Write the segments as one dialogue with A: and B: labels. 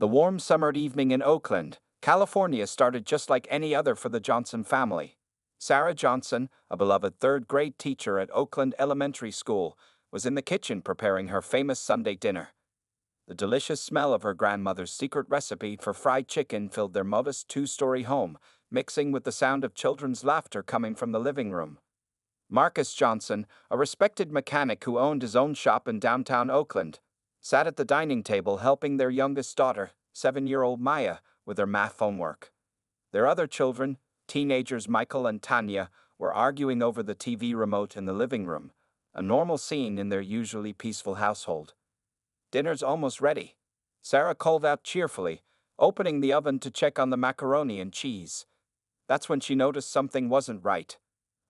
A: The warm summer evening in Oakland, California started just like any other for the Johnson family. Sarah Johnson, a beloved third-grade teacher at Oakland Elementary School, was in the kitchen preparing her famous Sunday dinner. The delicious smell of her grandmother's secret recipe for fried chicken filled their modest two-story home, mixing with the sound of children's laughter coming from the living room. Marcus Johnson, a respected mechanic who owned his own shop in downtown Oakland, sat at the dining table helping their youngest daughter, 7-year-old Maya, with her math homework. Their other children, teenagers Michael and Tanya, were arguing over the TV remote in the living room, a normal scene in their usually peaceful household. "Dinner's almost ready," Sarah called out cheerfully, opening the oven to check on the macaroni and cheese. That's when she noticed something wasn't right.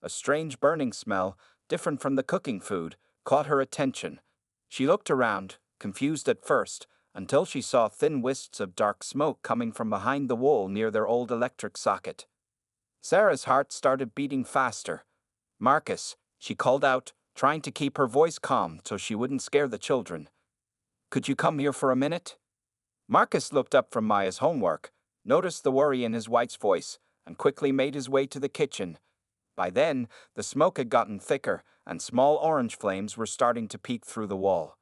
A: A strange burning smell, different from the cooking food, caught her attention. She looked around, confused at first, until she saw thin wisps of dark smoke coming from behind the wall near their old electric socket. Sarah's heart started beating faster. "Marcus," she called out, trying to keep her voice calm so she wouldn't scare the children. "Could you come here for a minute?" Marcus looked up from Maya's homework, noticed the worry in his wife's voice, and quickly made his way to the kitchen. By then, the smoke had gotten thicker, and small orange flames were starting to peek through the wall.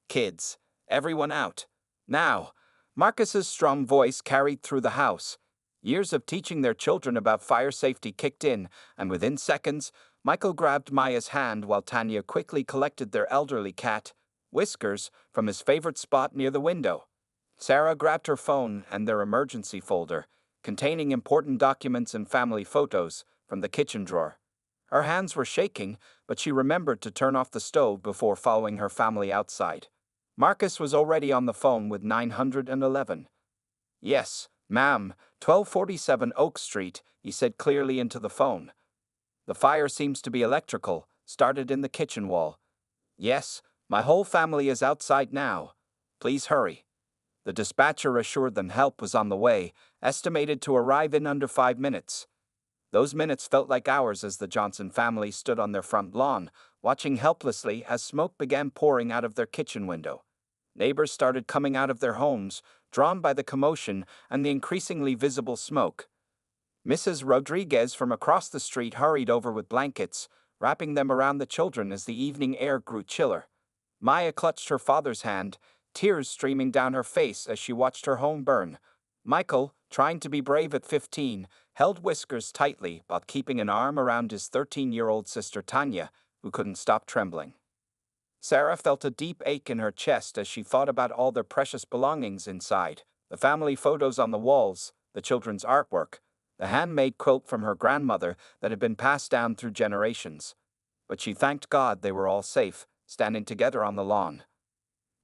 A: "Kids, everyone out. Now!" Marcus's strong voice carried through the house. Years of teaching their children about fire safety kicked in, and within seconds, Michael grabbed Maya's hand while Tanya quickly collected their elderly cat, Whiskers, from his favorite spot near the window. Sarah grabbed her phone and their emergency folder, containing important documents and family photos, from the kitchen drawer. Her hands were shaking, but she remembered to turn off the stove before following her family outside. Marcus was already on the phone with 911. "Yes, ma'am, 1247 Oak Street," he said clearly into the phone. "The fire seems to be electrical, started in the kitchen wall. Yes, my whole family is outside now. Please hurry." The dispatcher assured them help was on the way, estimated to arrive in under 5 minutes. Those minutes felt like hours as the Johnson family stood on their front lawn, watching helplessly as smoke began pouring out of their kitchen window. Neighbors started coming out of their homes, drawn by the commotion and the increasingly visible smoke. Mrs. Rodriguez from across the street hurried over with blankets, wrapping them around the children as the evening air grew chiller. Maya clutched her father's hand, tears streaming down her face as she watched her home burn. Michael, trying to be brave at 15, held Whiskers tightly while keeping an arm around his 13-year-old sister Tanya, who couldn't stop trembling. Sarah felt a deep ache in her chest as she thought about all their precious belongings inside, the family photos on the walls, the children's artwork, the handmade quilt from her grandmother that had been passed down through generations. But she thanked God they were all safe, standing together on the lawn.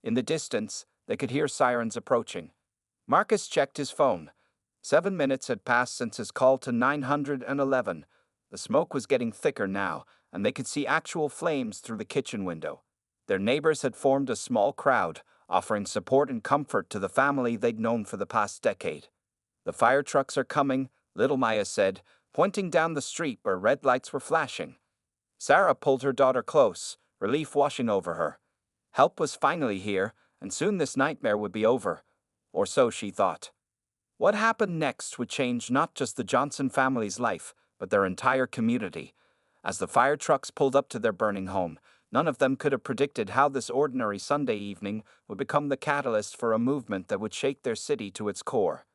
A: In the distance, they could hear sirens approaching. Marcus checked his phone. 7 minutes had passed since his call to 911. The smoke was getting thicker now, and they could see actual flames through the kitchen window. Their neighbors had formed a small crowd, offering support and comfort to the family they'd known for the past decade. "The fire trucks are coming," little Maya said, pointing down the street where red lights were flashing. Sarah pulled her daughter close, relief washing over her. Help was finally here, and soon this nightmare would be over. Or so she thought. What happened next would change not just the Johnson family's life, but their entire community. As the fire trucks pulled up to their burning home, none of them could have predicted how this ordinary Sunday evening would become the catalyst for a movement that would shake their city to its core.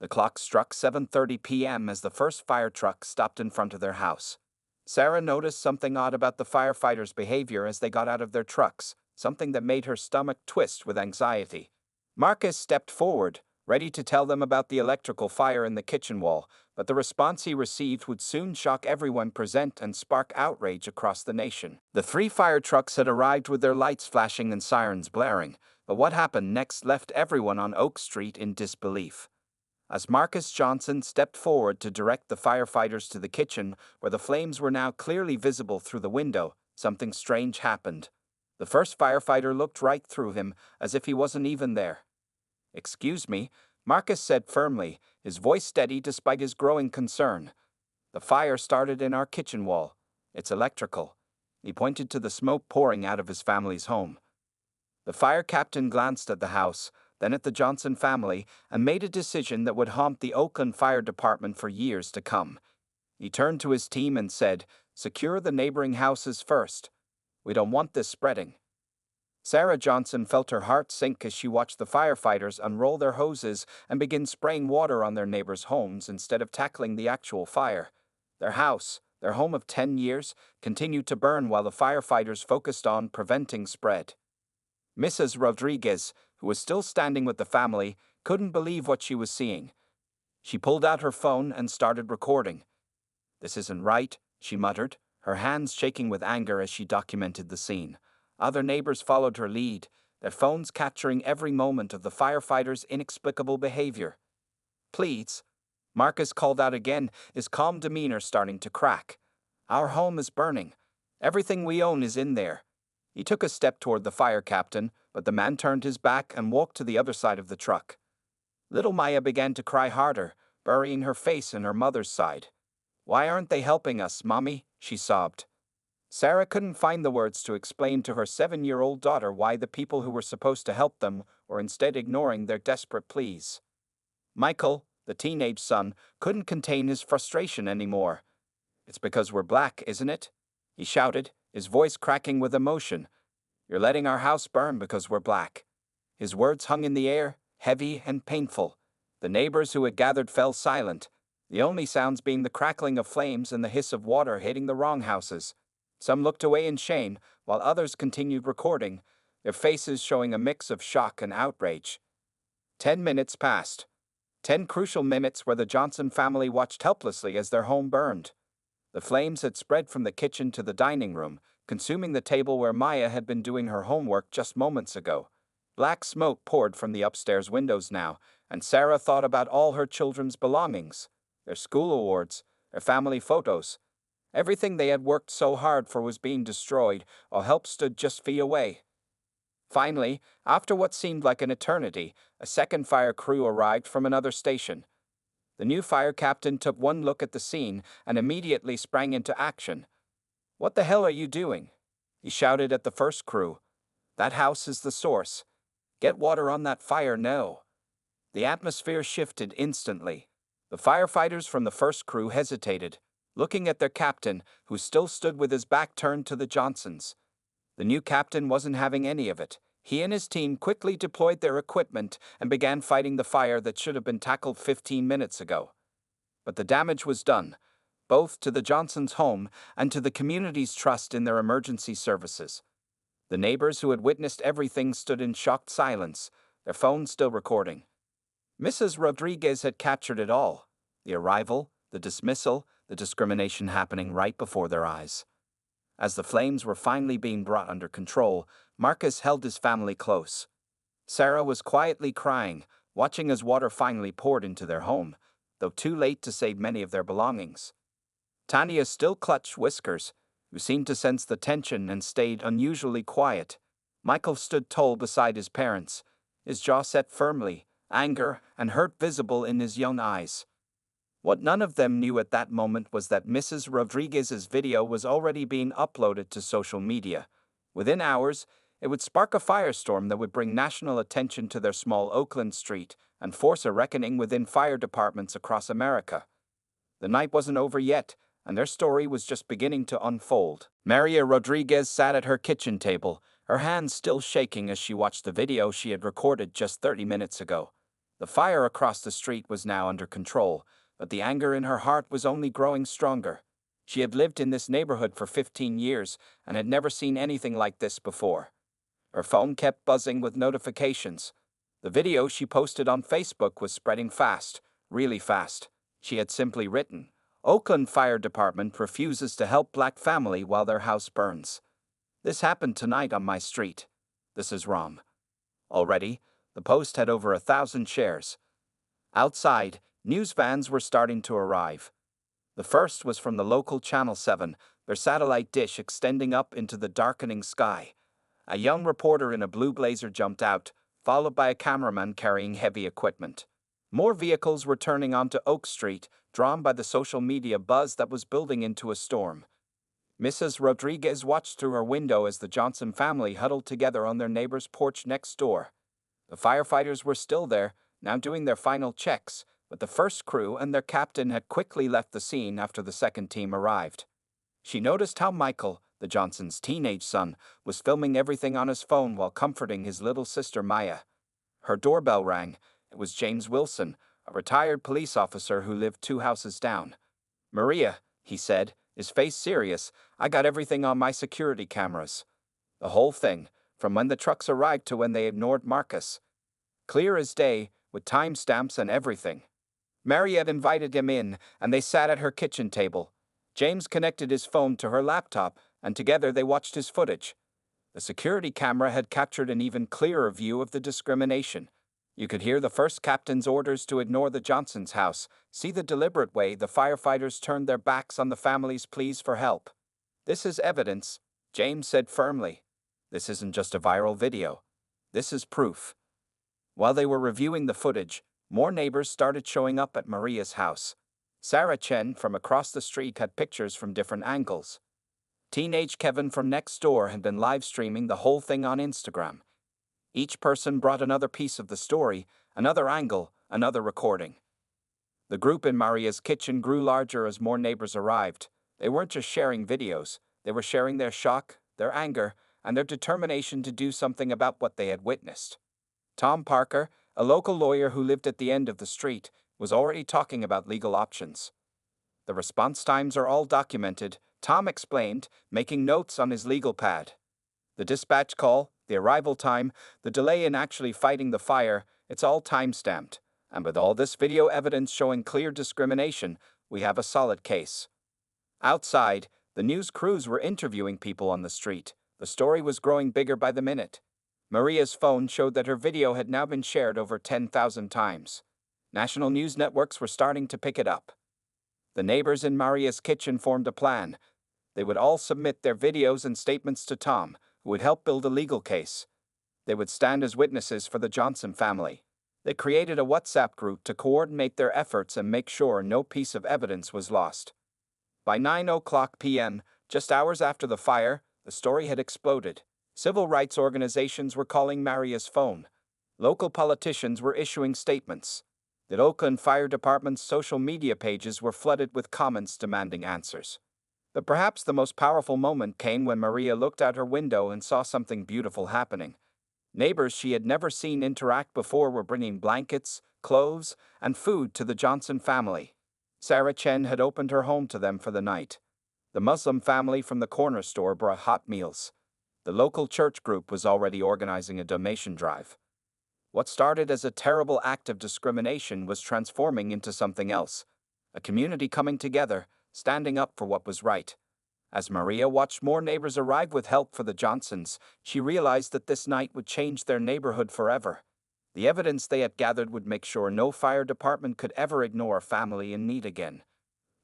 A: The clock struck 7:30 p.m. as the first fire truck stopped in front of their house. Sarah noticed something odd about the firefighters' behavior as they got out of their trucks, something that made her stomach twist with anxiety. Marcus stepped forward, ready to tell them about the electrical fire in the kitchen wall, but the response he received would soon shock everyone present and spark outrage across the nation. The 3 fire trucks had arrived with their lights flashing and sirens blaring, but what happened next left everyone on Oak Street in disbelief. As Marcus Johnson stepped forward to direct the firefighters to the kitchen, where the flames were now clearly visible through the window, something strange happened. The first firefighter looked right through him, as if he wasn't even there. "Excuse me," Marcus said firmly, his voice steady despite his growing concern. "The fire started in our kitchen wall. It's electrical." He pointed to the smoke pouring out of his family's home. The fire captain glanced at the house, then at the Johnson family, and made a decision that would haunt the Oakland Fire Department for years to come. He turned to his team and said, "Secure the neighboring houses first. We don't want this spreading." Sarah Johnson felt her heart sink as she watched the firefighters unroll their hoses and begin spraying water on their neighbors' homes instead of tackling the actual fire. Their house, their home of 10 years, continued to burn while the firefighters focused on preventing spread. Mrs. Rodriguez, who was still standing with the family, couldn't believe what she was seeing. She pulled out her phone and started recording. "This isn't right," she muttered, her hands shaking with anger as she documented the scene. Other neighbors followed her lead, their phones capturing every moment of the firefighters' inexplicable behavior. "Please," Marcus called out again, his calm demeanor starting to crack. "Our home is burning. Everything we own is in there." He took a step toward the fire captain, but the man turned his back and walked to the other side of the truck. Little Maya began to cry harder, burying her face in her mother's side. "Why aren't they helping us, Mommy?" she sobbed. Sarah couldn't find the words to explain to her 7-year-old daughter why the people who were supposed to help them were instead ignoring their desperate pleas. Michael, the teenage son, couldn't contain his frustration anymore. "It's because we're black, isn't it?" he shouted, his voice cracking with emotion. "You're letting our house burn because we're black." His words hung in the air, heavy and painful. The neighbors who had gathered fell silent, the only sounds being the crackling of flames and the hiss of water hitting the wrong houses. Some looked away in shame, while others continued recording, their faces showing a mix of shock and outrage. 10 minutes passed. 10 crucial minutes where the Johnson family watched helplessly as their home burned. The flames had spread from the kitchen to the dining room, consuming the table where Maya had been doing her homework just moments ago. Black smoke poured from the upstairs windows now, and Sarah thought about all her children's belongings, their school awards, their family photos. Everything they had worked so hard for was being destroyed, while help stood just feet away. Finally, after what seemed like an eternity, a second fire crew arrived from another station. The new fire captain took one look at the scene and immediately sprang into action. "What the hell are you doing?" he shouted at the first crew. "That house is the source. Get water on that fire now." The atmosphere shifted instantly. The firefighters from the first crew hesitated, looking at their captain, who still stood with his back turned to the Johnsons. The new captain wasn't having any of it. He and his team quickly deployed their equipment and began fighting the fire that should have been tackled 15 minutes ago. But the damage was done, both to the Johnsons' home and to the community's trust in their emergency services. The neighbors who had witnessed everything stood in shocked silence, their phones still recording. Mrs. Rodriguez had captured it all: the arrival, the dismissal, the discrimination happening right before their eyes. As the flames were finally being brought under control, Marcus held his family close. Sarah was quietly crying, watching as water finally poured into their home, though too late to save many of their belongings. Tanya still clutched Whiskers, who seemed to sense the tension and stayed unusually quiet. Michael stood tall beside his parents, his jaw set firmly, anger and hurt visible in his young eyes. What none of them knew at that moment was that Mrs. Rodriguez's video was already being uploaded to social media. Within hours, it would spark a firestorm that would bring national attention to their small Oakland street and force a reckoning within fire departments across America. The night wasn't over yet, and their story was just beginning to unfold. Maria Rodriguez sat at her kitchen table, her hands still shaking as she watched the video she had recorded just 30 minutes ago. The fire across the street was now under control, but the anger in her heart was only growing stronger. She had lived in this neighborhood for 15 years and had never seen anything like this before. Her phone kept buzzing with notifications. The video she posted on Facebook was spreading fast, really fast. She had simply written, "Oakland Fire Department refuses to help black family while their house burns. This happened tonight on my street. This is wrong." Already, the post had over 1,000 shares. Outside, news vans were starting to arrive. The first was from the local Channel 7, their satellite dish extending up into the darkening sky. A young reporter in a blue blazer jumped out, followed by a cameraman carrying heavy equipment. More vehicles were turning onto Oak Street, drawn by the social media buzz that was building into a storm. Mrs. Rodriguez watched through her window as the Johnson family huddled together on their neighbor's porch next door. The firefighters were still there, now doing their final checks, but the first crew and their captain had quickly left the scene after the second team arrived. She noticed how Michael, the Johnsons' teenage son, was filming everything on his phone while comforting his little sister Maya. Her doorbell rang. It was James Wilson, a retired police officer who lived 2 houses down. "Maria," he said, his face serious, "I got everything on my security cameras. The whole thing, from when the trucks arrived to when they ignored Marcus. Clear as day, with timestamps and everything." Maria had invited him in, and they sat at her kitchen table. James connected his phone to her laptop, and together they watched his footage. The security camera had captured an even clearer view of the discrimination. You could hear the first captain's orders to ignore the Johnsons' house, see the deliberate way the firefighters turned their backs on the family's pleas for help. "This is evidence," James said firmly. "This isn't just a viral video. This is proof." While they were reviewing the footage, more neighbors started showing up at Maria's house. Sarah Chen from across the street had pictures from different angles. Teenage Kevin from next door had been live streaming the whole thing on Instagram. Each person brought another piece of the story, another angle, another recording. The group in Maria's kitchen grew larger as more neighbors arrived. They weren't just sharing videos, they were sharing their shock, their anger, and their determination to do something about what they had witnessed. Tom Parker, a local lawyer who lived at the end of the street, was already talking about legal options. "The response times are all documented," Tom explained, making notes on his legal pad. "The dispatch call, the arrival time, the delay in actually fighting the fire, it's all time-stamped. And with all this video evidence showing clear discrimination, we have a solid case." Outside, the news crews were interviewing people on the street. The story was growing bigger by the minute. Maria's phone showed that her video had now been shared over 10,000 times. National news networks were starting to pick it up. The neighbors in Maria's kitchen formed a plan. They would all submit their videos and statements to Tom, who would help build a legal case. They would stand as witnesses for the Johnson family. They created a WhatsApp group to coordinate their efforts and make sure no piece of evidence was lost. By 9:00 p.m., just hours after the fire, the story had exploded. Civil rights organizations were calling Maria's phone. Local politicians were issuing statements. The Oakland Fire Department's social media pages were flooded with comments demanding answers. But perhaps the most powerful moment came when Maria looked out her window and saw something beautiful happening. Neighbors she had never seen interact before were bringing blankets, clothes, and food to the Johnson family. Sarah Chen had opened her home to them for the night. The Muslim family from the corner store brought hot meals. The local church group was already organizing a donation drive. What started as a terrible act of discrimination was transforming into something else. A community coming together, standing up for what was right. As Maria watched more neighbors arrive with help for the Johnsons, she realized that this night would change their neighborhood forever. The evidence they had gathered would make sure no fire department could ever ignore a family in need again.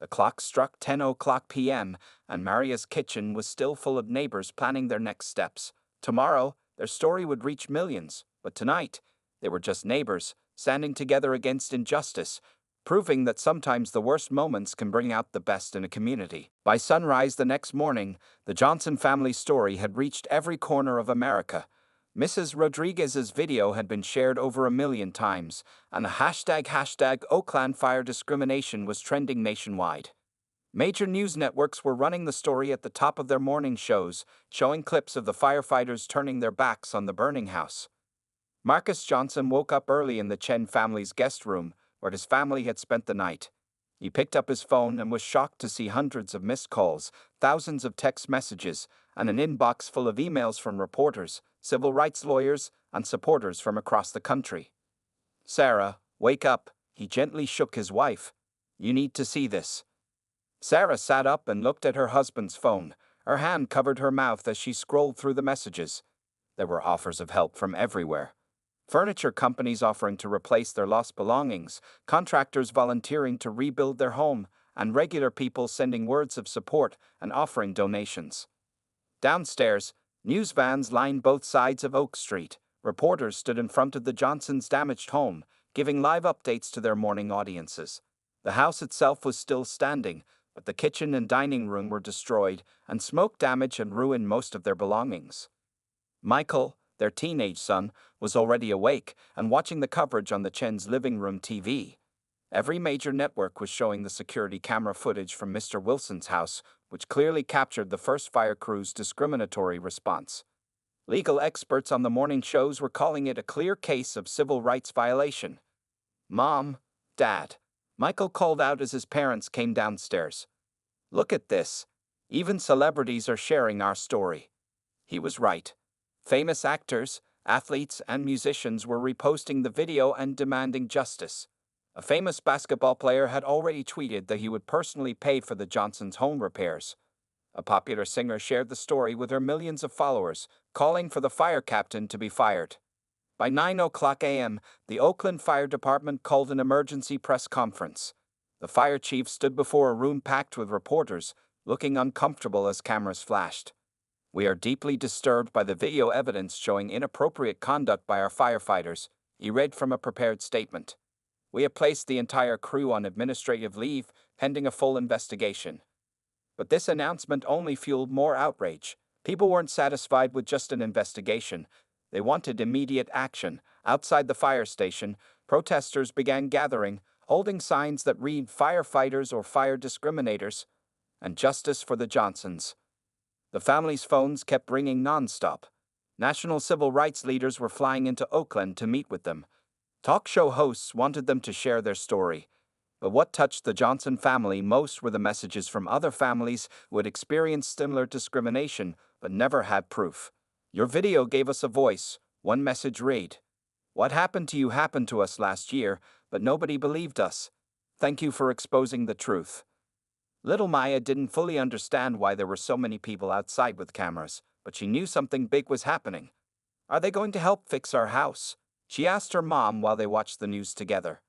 A: The clock struck 10:00 p.m., and Maria's kitchen was still full of neighbors planning their next steps. Tomorrow, their story would reach millions, but tonight, they were just neighbors, standing together against injustice, proving that sometimes the worst moments can bring out the best in a community. By sunrise the next morning, the Johnson family story had reached every corner of America. Mrs. Rodriguez's video had been shared over 1 million times, and the hashtag Oakland Fire Discrimination was trending nationwide. Major news networks were running the story at the top of their morning shows, showing clips of the firefighters turning their backs on the burning house. Marcus Johnson woke up early in the Chen family's guest room, where his family had spent the night. He picked up his phone and was shocked to see hundreds of missed calls, thousands of text messages, and an inbox full of emails from reporters, civil rights lawyers, and supporters from across the country. "Sarah, wake up," he gently shook his wife. "You need to see this." Sarah sat up and looked at her husband's phone. Her hand covered her mouth as she scrolled through the messages. There were offers of help from everywhere. Furniture companies offering to replace their lost belongings, contractors volunteering to rebuild their home, and regular people sending words of support and offering donations. Downstairs, news vans lined both sides of Oak Street. Reporters stood in front of the Johnsons' damaged home, giving live updates to their morning audiences. The house itself was still standing, but the kitchen and dining room were destroyed, and smoke damage had ruined most of their belongings. Michael, their teenage son, was already awake and watching the coverage on the Chen's living room TV. Every major network was showing the security camera footage from Mr. Wilson's house, which clearly captured the first fire crew's discriminatory response. Legal experts on the morning shows were calling it a clear case of civil rights violation. "Mom, Dad," Michael called out as his parents came downstairs. "Look at this. Even celebrities are sharing our story." He was right. Famous actors, athletes, and musicians were reposting the video and demanding justice. A famous basketball player had already tweeted that he would personally pay for the Johnsons' home repairs. A popular singer shared the story with her millions of followers, calling for the fire captain to be fired. By 9:00 a.m., the Oakland Fire Department called an emergency press conference. The fire chief stood before a room packed with reporters, looking uncomfortable as cameras flashed. "We are deeply disturbed by the video evidence showing inappropriate conduct by our firefighters," he read from a prepared statement. "We have placed the entire crew on administrative leave, pending a full investigation." But this announcement only fueled more outrage. People weren't satisfied with just an investigation. They wanted immediate action. Outside the fire station, protesters began gathering, holding signs that read "Firefighters" or "Fire Discriminators," and "Justice for the Johnsons." The family's phones kept ringing nonstop. National civil rights leaders were flying into Oakland to meet with them. Talk show hosts wanted them to share their story. But what touched the Johnson family most were the messages from other families who had experienced similar discrimination but never had proof. "Your video gave us a voice," one message read. "What happened to you happened to us last year, but nobody believed us. Thank you for exposing the truth." Little Maya didn't fully understand why there were so many people outside with cameras, but she knew something big was happening. "Are they going to help fix our house?" she asked her mom while they watched the news together.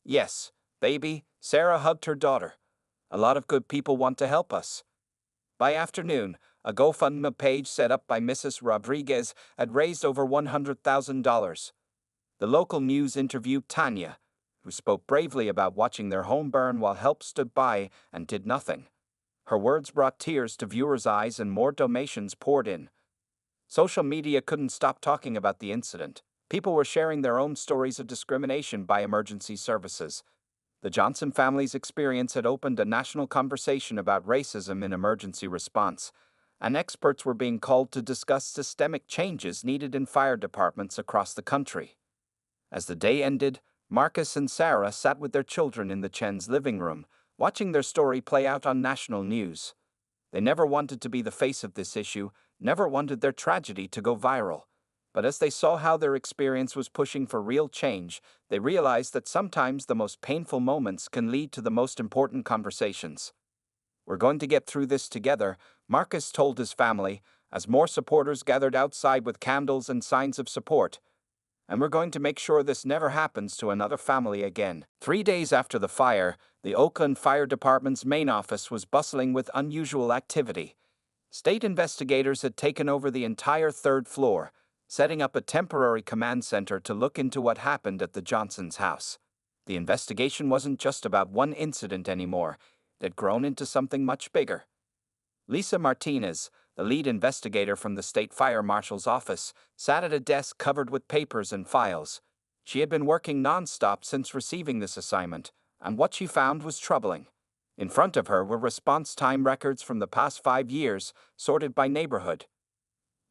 A: "Yes, baby," Sarah hugged her daughter. "A lot of good people want to help us." By afternoon, a GoFundMe page set up by Mrs. Rodriguez had raised over $100,000. The local news interviewed Tanya, who spoke bravely about watching their home burn while help stood by and did nothing. Her words brought tears to viewers' eyes and more donations poured in. Social media couldn't stop talking about the incident. People were sharing their own stories of discrimination by emergency services. The Johnson family's experience had opened a national conversation about racism in emergency response, and experts were being called to discuss systemic changes needed in fire departments across the country. As the day ended, Marcus and Sarah sat with their children in the Chen's living room, watching their story play out on national news. They never wanted to be the face of this issue, never wanted their tragedy to go viral. But as they saw how their experience was pushing for real change, they realized that sometimes the most painful moments can lead to the most important conversations. "We're going to get through this together," Marcus told his family, as more supporters gathered outside with candles and signs of support. "And we're going to make sure this never happens to another family again." 3 days after the fire, the Oakland Fire Department's main office was bustling with unusual activity. State investigators had taken over the entire third floor, setting up a temporary command center to look into what happened at the Johnsons' house. The investigation wasn't just about one incident anymore. It had grown into something much bigger. Lisa Martinez, the lead investigator from the state fire marshal's office, sat at a desk covered with papers and files. She had been working nonstop since receiving this assignment, and what she found was troubling. In front of her were response time records from the past 5 years, sorted by neighborhood.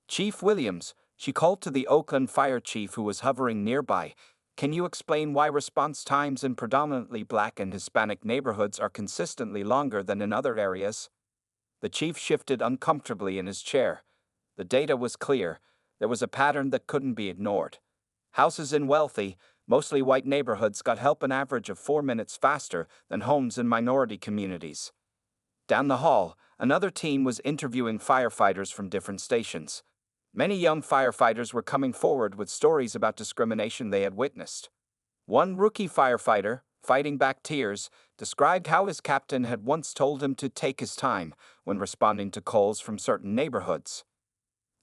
A: "Chief Williams," she called to the Oakland fire chief who was hovering nearby, "can you explain why response times in predominantly Black and Hispanic neighborhoods are consistently longer than in other areas?" The chief shifted uncomfortably in his chair. The data was clear. There was a pattern that couldn't be ignored. Houses in wealthy, mostly white neighborhoods got help an average of 4 minutes faster than homes in minority communities. Down the hall, another team was interviewing firefighters from different stations. Many young firefighters were coming forward with stories about discrimination they had witnessed. One rookie firefighter, fighting back tears, described how his captain had once told him to take his time when responding to calls from certain neighborhoods.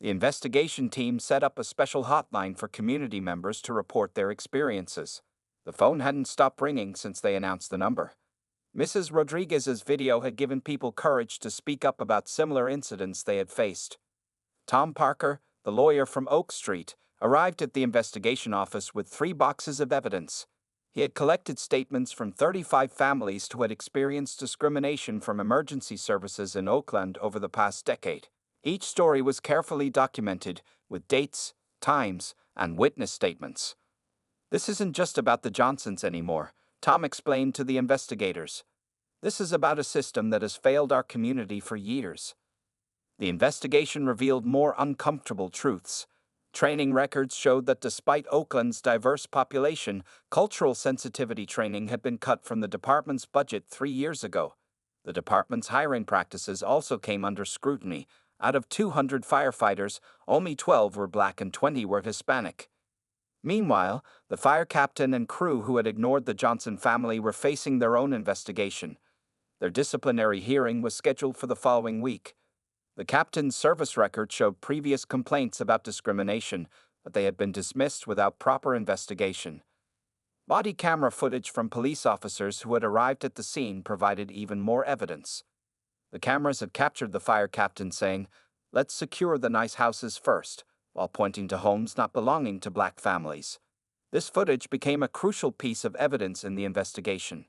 A: The investigation team set up a special hotline for community members to report their experiences. The phone hadn't stopped ringing since they announced the number. Mrs. Rodriguez's video had given people courage to speak up about similar incidents they had faced. Tom Parker, the lawyer from Oak Street, arrived at the investigation office with 3 boxes of evidence. He had collected statements from 35 families who had experienced discrimination from emergency services in Oakland over the past decade. Each story was carefully documented with dates, times, and witness statements. "This isn't just about the Johnsons anymore," Tom explained to the investigators. "This is about a system that has failed our community for years." The investigation revealed more uncomfortable truths. Training records showed that despite Oakland's diverse population, cultural sensitivity training had been cut from the department's budget 3 years ago. The department's hiring practices also came under scrutiny. Out of 200 firefighters, only 12 were Black and 20 were Hispanic. Meanwhile, the fire captain and crew who had ignored the Johnson family were facing their own investigation. Their disciplinary hearing was scheduled for the following week. The captain's service record showed previous complaints about discrimination, but they had been dismissed without proper investigation. Body camera footage from police officers who had arrived at the scene provided even more evidence. The cameras had captured the fire captain saying, "Let's secure the nice houses first," while pointing to homes not belonging to Black families. This footage became a crucial piece of evidence in the investigation.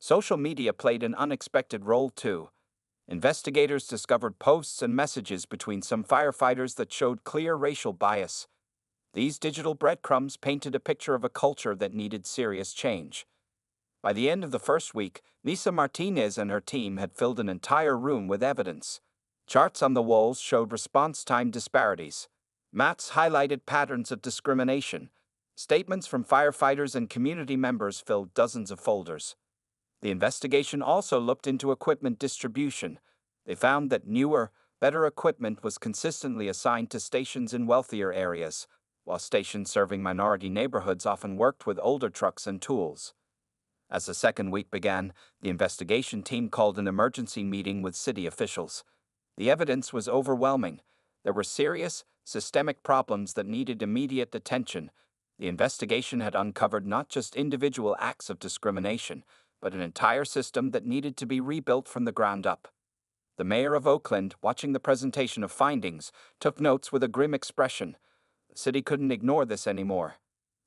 A: Social media played an unexpected role too. Investigators discovered posts and messages between some firefighters that showed clear racial bias. These digital breadcrumbs painted a picture of a culture that needed serious change. By the end of the first week, Lisa Martinez and her team had filled an entire room with evidence. Charts on the walls showed response time disparities. Maps highlighted patterns of discrimination. Statements from firefighters and community members filled dozens of folders. The investigation also looked into equipment distribution. They found that newer, better equipment was consistently assigned to stations in wealthier areas, while stations serving minority neighborhoods often worked with older trucks and tools. As the second week began, the investigation team called an emergency meeting with city officials. The evidence was overwhelming. There were serious, systemic problems that needed immediate attention. The investigation had uncovered not just individual acts of discrimination, but an entire system that needed to be rebuilt from the ground up. The mayor of Oakland, watching the presentation of findings, took notes with a grim expression. The city couldn't ignore this anymore.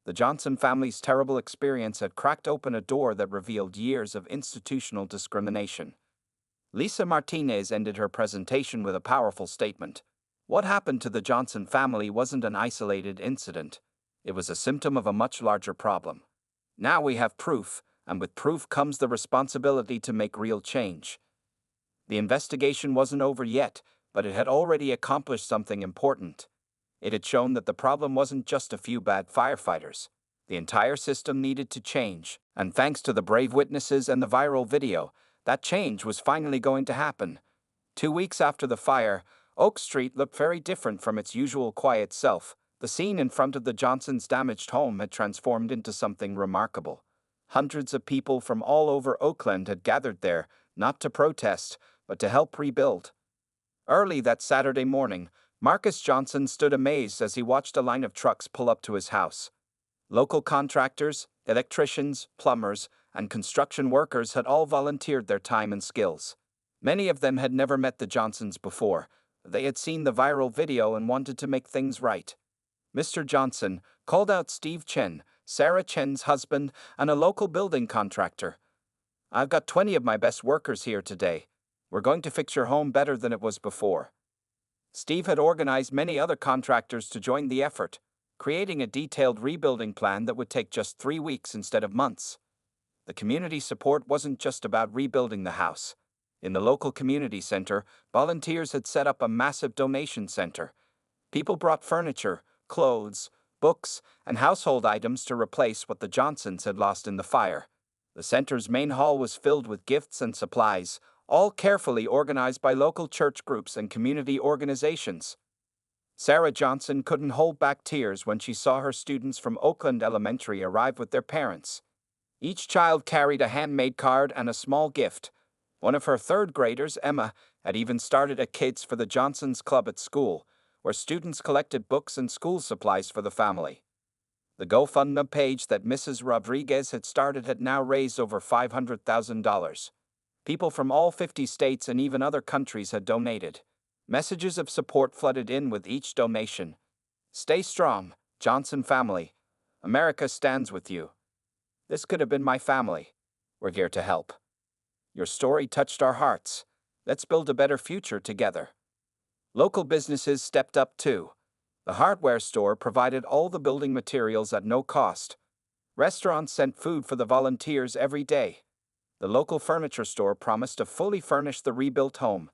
A: The Johnson family's terrible experience had cracked open a door that revealed years of institutional discrimination. Lisa Martinez ended her presentation with a powerful statement. What happened to the Johnson family wasn't an isolated incident. It was a symptom of a much larger problem. Now we have proof, and with proof comes the responsibility to make real change. The investigation wasn't over yet, but it had already accomplished something important. It had shown that the problem wasn't just a few bad firefighters. The entire system needed to change, and thanks to the brave witnesses and the viral video, that change was finally going to happen. 2 weeks after the fire, Oak Street looked very different from its usual quiet self. The scene in front of the Johnsons' damaged home had transformed into something remarkable. Hundreds of people from all over Oakland had gathered there, not to protest, but to help rebuild. Early that Saturday morning, Marcus Johnson stood amazed as he watched a line of trucks pull up to his house. Local contractors, electricians, plumbers, and construction workers had all volunteered their time and skills. Many of them had never met the Johnsons before. They had seen the viral video and wanted to make things right. Mr. Johnson called out Steve Chen, Sarah Chen's husband, and a local building contractor. "I've got 20 of my best workers here today. We're going to fix your home better than it was before." Steve had organized many other contractors to join the effort, creating a detailed rebuilding plan that would take just 3 weeks instead of months. The community support wasn't just about rebuilding the house. In the local community center, volunteers had set up a massive donation center. People brought furniture, clothes, books, and household items to replace what the Johnsons had lost in the fire. The center's main hall was filled with gifts and supplies, all carefully organized by local church groups and community organizations. Sarah Johnson couldn't hold back tears when she saw her students from Oakland Elementary arrive with their parents. Each child carried a handmade card and a small gift. One of her third graders, Emma, had even started a Kids for the Johnsons Club at school, where students collected books and school supplies for the family. The GoFundMe page that Mrs. Rodriguez had started had now raised over $500,000. People from all 50 states and even other countries had donated. Messages of support flooded in with each donation. "Stay strong. Johnson family. America stands with you. This could have been my family. We're here to help. Your story touched our hearts. Let's build a better future together. Local businesses stepped up too. The hardware store provided all the building materials at no cost. Restaurants sent food for the volunteers every day. The local furniture store promised to fully furnish the rebuilt home.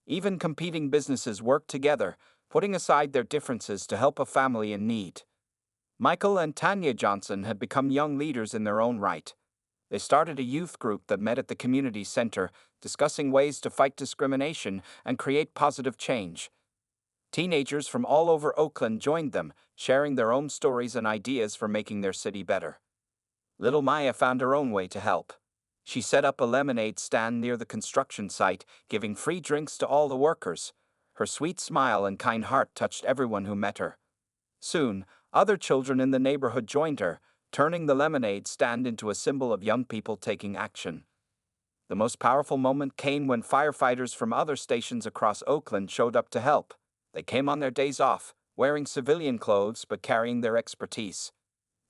A: Even competing businesses worked together, putting aside their differences to help a family in need. Michael and Tanya Johnson had become young leaders in their own right. They started a youth group that met at the community center, discussing ways to fight discrimination and create positive change. Teenagers from all over Oakland joined them, sharing their own stories and ideas for making their city better. Little Maya found her own way to help. She set up a lemonade stand near the construction site, giving free drinks to all the workers. Her sweet smile and kind heart touched everyone who met her. Soon, other children in the neighborhood joined her, turning the lemonade stand into a symbol of young people taking action. The most powerful moment came when firefighters from other stations across Oakland showed up to help. They came on their days off, wearing civilian clothes but carrying their expertise.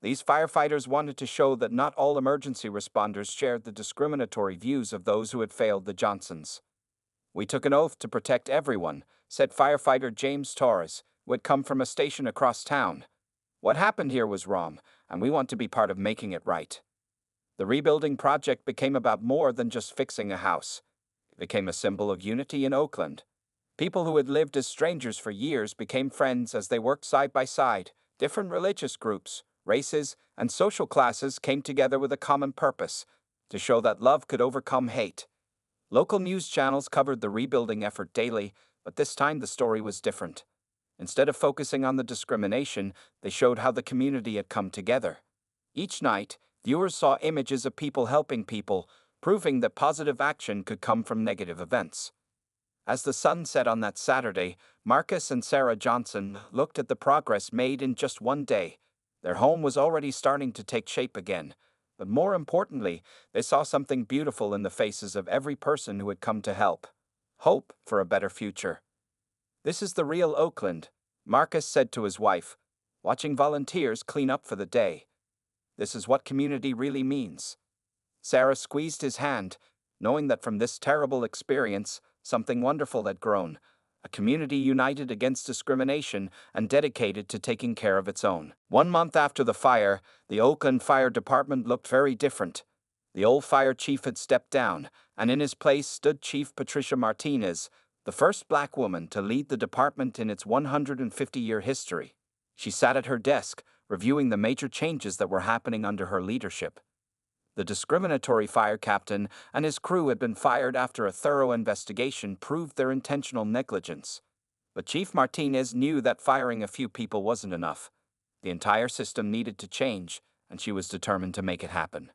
A: These firefighters wanted to show that not all emergency responders shared the discriminatory views of those who had failed the Johnsons. "We took an oath to protect everyone," said firefighter James Torres, who had come from a station across town. "What happened here was wrong, and we want to be part of making it right." The rebuilding project became about more than just fixing a house. It became a symbol of unity in Oakland. People who had lived as strangers for years became friends as they worked side by side. Different religious groups, races, and social classes came together with a common purpose: to show that love could overcome hate. Local news channels covered the rebuilding effort daily, but this time the story was different. Instead of focusing on the discrimination, they showed how the community had come together. Each night, viewers saw images of people helping people, proving that positive action could come from negative events. As the sun set on that Saturday, Marcus and Sarah Johnson looked at the progress made in just one day. Their home was already starting to take shape again. But more importantly, they saw something beautiful in the faces of every person who had come to help. Hope for a better future. "This is the real Oakland," Marcus said to his wife, "watching volunteers clean up for the day. This is what community really means." Sarah squeezed his hand, knowing that from this terrible experience, something wonderful had grown: a community united against discrimination and dedicated to taking care of its own. 1 month after the fire, the Oakland Fire Department looked very different. The old fire chief had stepped down, and in his place stood Chief Patricia Martinez, the first black woman to lead the department in its 150-year history. She sat at her desk, reviewing the major changes that were happening under her leadership. The discriminatory fire captain and his crew had been fired after a thorough investigation proved their intentional negligence. But Chief Martinez knew that firing a few people wasn't enough. The entire system needed to change, and she was determined to make it happen.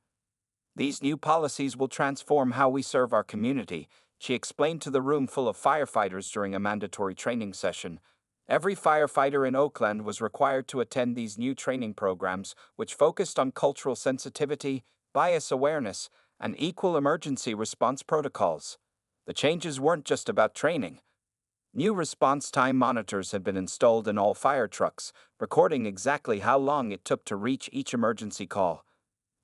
A: "These new policies will transform how we serve our community," she explained to the room full of firefighters during a mandatory training session. Every firefighter in Oakland was required to attend these new training programs, which focused on cultural sensitivity, bias awareness, and equal emergency response protocols. The changes weren't just about training. New response time monitors had been installed in all fire trucks, recording exactly how long it took to reach each emergency call.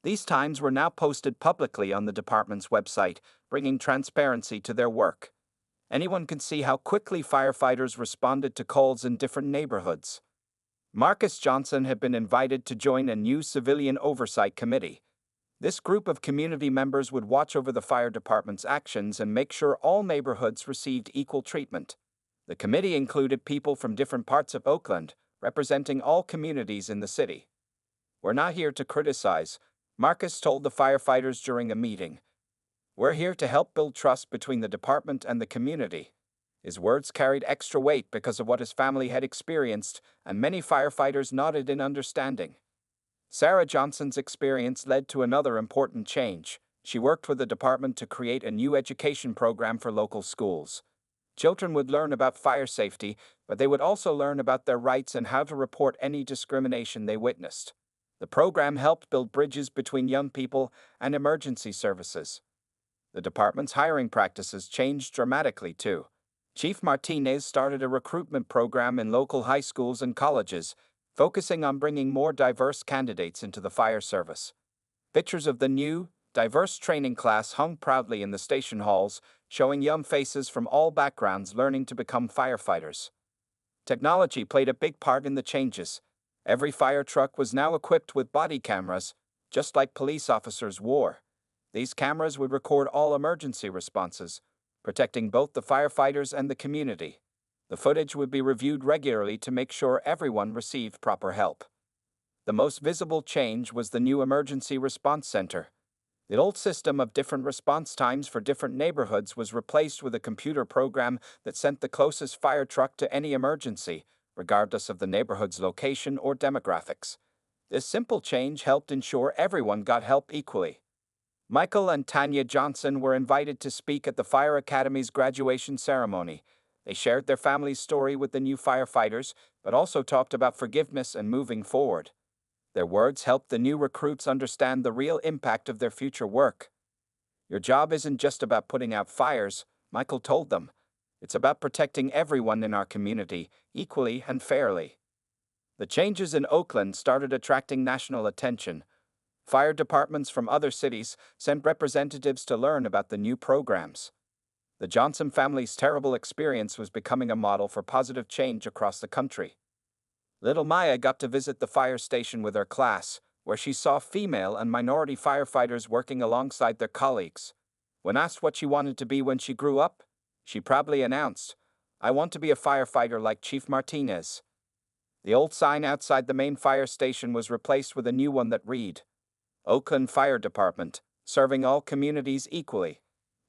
A: These times were now posted publicly on the department's website, bringing transparency to their work. Anyone could see how quickly firefighters responded to calls in different neighborhoods. Marcus Johnson had been invited to join a new civilian oversight committee. This group of community members would watch over the fire department's actions and make sure all neighborhoods received equal treatment. The committee included people from different parts of Oakland, representing all communities in the city. "We're not here to criticize," Marcus told the firefighters during a meeting. "We're here to help build trust between the department and the community." His words carried extra weight because of what his family had experienced, and many firefighters nodded in understanding. Sarah Johnson's experience led to another important change. She worked with the department to create a new education program for local schools. Children would learn about fire safety, but they would also learn about their rights and how to report any discrimination they witnessed. The program helped build bridges between young people and emergency services. The department's hiring practices changed dramatically, too. Chief Martinez started a recruitment program in local high schools and colleges, focusing on bringing more diverse candidates into the fire service. Pictures of the new, diverse training class hung proudly in the station halls, showing young faces from all backgrounds learning to become firefighters. Technology played a big part in the changes. Every fire truck was now equipped with body cameras, just like police officers wore. These cameras would record all emergency responses, protecting both the firefighters and the community. The footage would be reviewed regularly to make sure everyone received proper help. The most visible change was the new Emergency Response Center. The old system of different response times for different neighborhoods was replaced with a computer program that sent the closest fire truck to any emergency, regardless of the neighborhood's location or demographics. This simple change helped ensure everyone got help equally. Michael and Tanya Johnson were invited to speak at the Fire Academy's graduation ceremony. They shared their family's story with the new firefighters, but also talked about forgiveness and moving forward. Their words helped the new recruits understand the real impact of their future work. Your job isn't just about putting out fires, Michael told them. It's about protecting everyone in our community, equally and fairly. The changes in Oakland started attracting national attention. Fire departments from other cities sent representatives to learn about the new programs. The Johnson family's terrible experience was becoming a model for positive change across the country. Little Maya got to visit the fire station with her class, where she saw female and minority firefighters working alongside their colleagues. When asked what she wanted to be when she grew up, she proudly announced, "I want to be a firefighter like Chief Martinez." The old sign outside the main fire station was replaced with a new one that read, "Oakland Fire Department, serving all communities equally."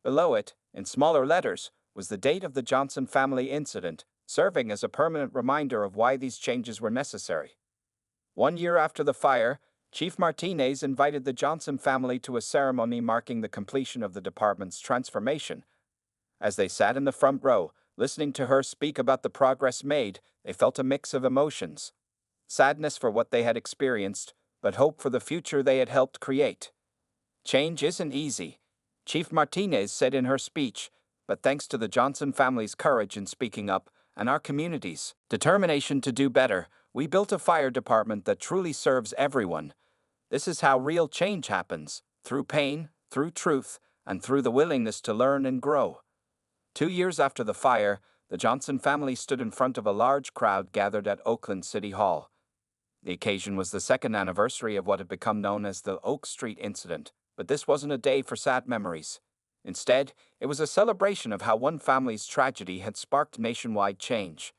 A: Below it, in smaller letters, was the date of the Johnson family incident, serving as a permanent reminder of why these changes were necessary. 1 year after the fire, Chief Martinez invited the Johnson family to a ceremony marking the completion of the department's transformation. As they sat in the front row, listening to her speak about the progress made, they felt a mix of emotions. Sadness for what they had experienced, but hope for the future they had helped create. "Change isn't easy," Chief Martinez said in her speech, "but thanks to the Johnson family's courage in speaking up, and our community's determination to do better, we built a fire department that truly serves everyone. This is how real change happens, through pain, through truth, and through the willingness to learn and grow." 2 years after the fire, the Johnson family stood in front of a large crowd gathered at Oakland City Hall. The occasion was the second anniversary of what had become known as the Oak Street incident, but this wasn't a day for sad memories. Instead, it was a celebration of how one family's tragedy had sparked nationwide change.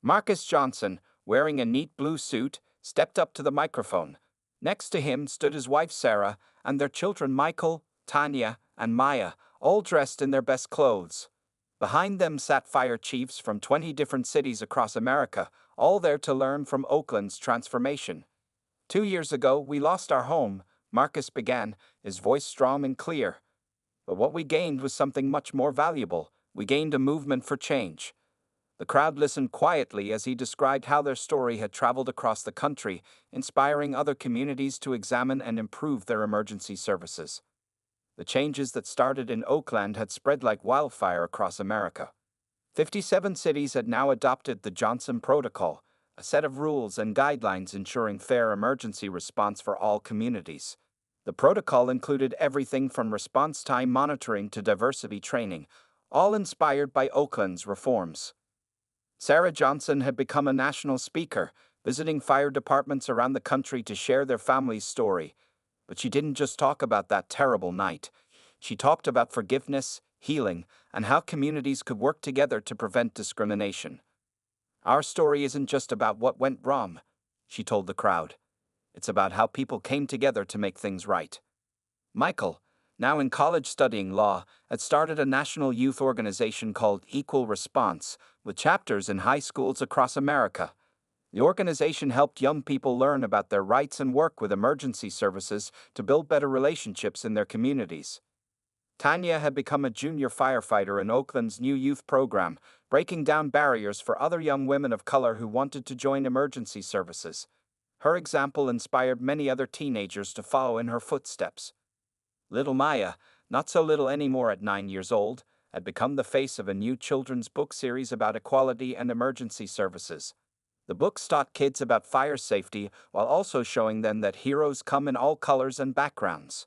A: Marcus Johnson, wearing a neat blue suit, stepped up to the microphone. Next to him stood his wife Sarah and their children Michael, Tanya, and Maya, all dressed in their best clothes. Behind them sat fire chiefs from 20 different cities across America, all there to learn from Oakland's transformation. 2 years ago, we lost our home, Marcus began, his voice strong and clear. But what we gained was something much more valuable. We gained a movement for change. The crowd listened quietly as he described how their story had traveled across the country, inspiring other communities to examine and improve their emergency services. The changes that started in Oakland had spread like wildfire across America. 57 cities had now adopted the Johnson Protocol, a set of rules and guidelines ensuring fair emergency response for all communities. The protocol included everything from response time monitoring to diversity training, all inspired by Oakland's reforms. Sarah Johnson had become a national speaker, visiting fire departments around the country to share their family's story. But she didn't just talk about that terrible night. She talked about forgiveness, healing, and how communities could work together to prevent discrimination. "Our story isn't just about what went wrong," she told the crowd. "It's about how people came together to make things right." Michael, now in college studying law, had started a national youth organization called Equal Response, with chapters in high schools across America. The organization helped young people learn about their rights and work with emergency services to build better relationships in their communities. Tanya had become a junior firefighter in Oakland's new youth program, breaking down barriers for other young women of color who wanted to join emergency services. Her example inspired many other teenagers to follow in her footsteps. Little Maya, not so little anymore at 9 years old, had become the face of a new children's book series about equality and emergency services. The books taught kids about fire safety while also showing them that heroes come in all colors and backgrounds.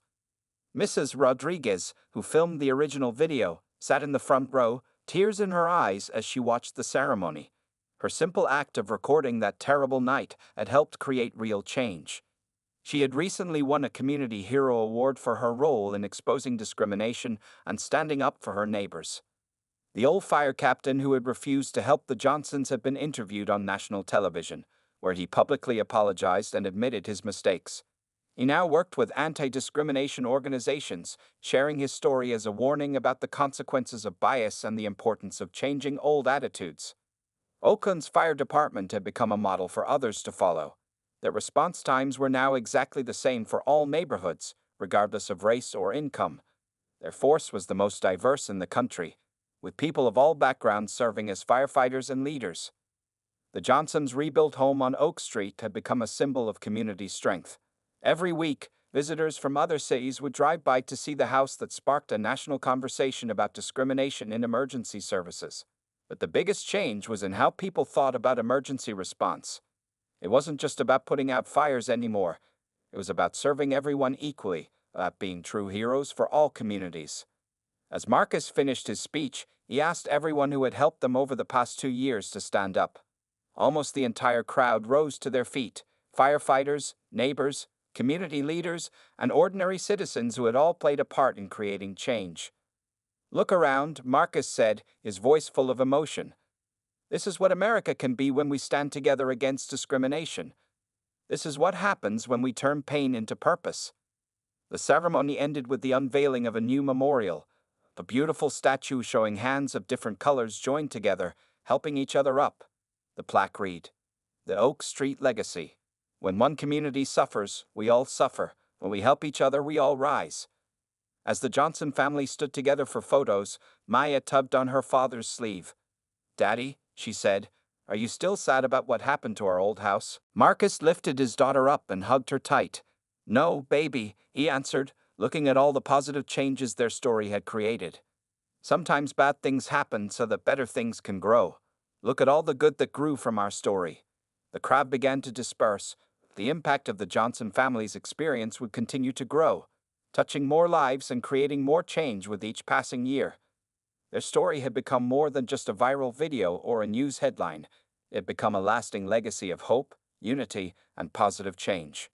A: Mrs. Rodriguez, who filmed the original video, sat in the front row, tears in her eyes as she watched the ceremony. Her simple act of recording that terrible night had helped create real change. She had recently won a Community Hero Award for her role in exposing discrimination and standing up for her neighbors. The old fire captain who had refused to help the Johnsons had been interviewed on national television, where he publicly apologized and admitted his mistakes. He now worked with anti-discrimination organizations, sharing his story as a warning about the consequences of bias and the importance of changing old attitudes. Oakland's fire department had become a model for others to follow. Their response times were now exactly the same for all neighborhoods, regardless of race or income. Their force was the most diverse in the country, with people of all backgrounds serving as firefighters and leaders. The Johnsons' rebuilt home on Oak Street had become a symbol of community strength. Every week, visitors from other cities would drive by to see the house that sparked a national conversation about discrimination in emergency services. But the biggest change was in how people thought about emergency response. It wasn't just about putting out fires anymore. It was about serving everyone equally, about being true heroes for all communities. As Marcus finished his speech, he asked everyone who had helped them over the past 2 years to stand up. Almost the entire crowd rose to their feet, firefighters, neighbors, community leaders, and ordinary citizens who had all played a part in creating change. "Look around," Marcus said, his voice full of emotion. "This is what America can be when we stand together against discrimination. This is what happens when we turn pain into purpose." The ceremony ended with the unveiling of a new memorial, a beautiful statue showing hands of different colors joined together, helping each other up. The plaque read, "The Oak Street Legacy. When one community suffers, we all suffer. When we help each other, we all rise." As the Johnson family stood together for photos, Maya tugged on her father's sleeve. "Daddy," she said, "are you still sad about what happened to our old house?" Marcus lifted his daughter up and hugged her tight. "No, baby," he answered, looking at all the positive changes their story had created. "Sometimes bad things happen so that better things can grow. Look at all the good that grew from our story." The crowd began to disperse. The impact of the Johnson family's experience would continue to grow, touching more lives and creating more change with each passing year. Their story had become more than just a viral video or a news headline. It had become a lasting legacy of hope, unity, and positive change.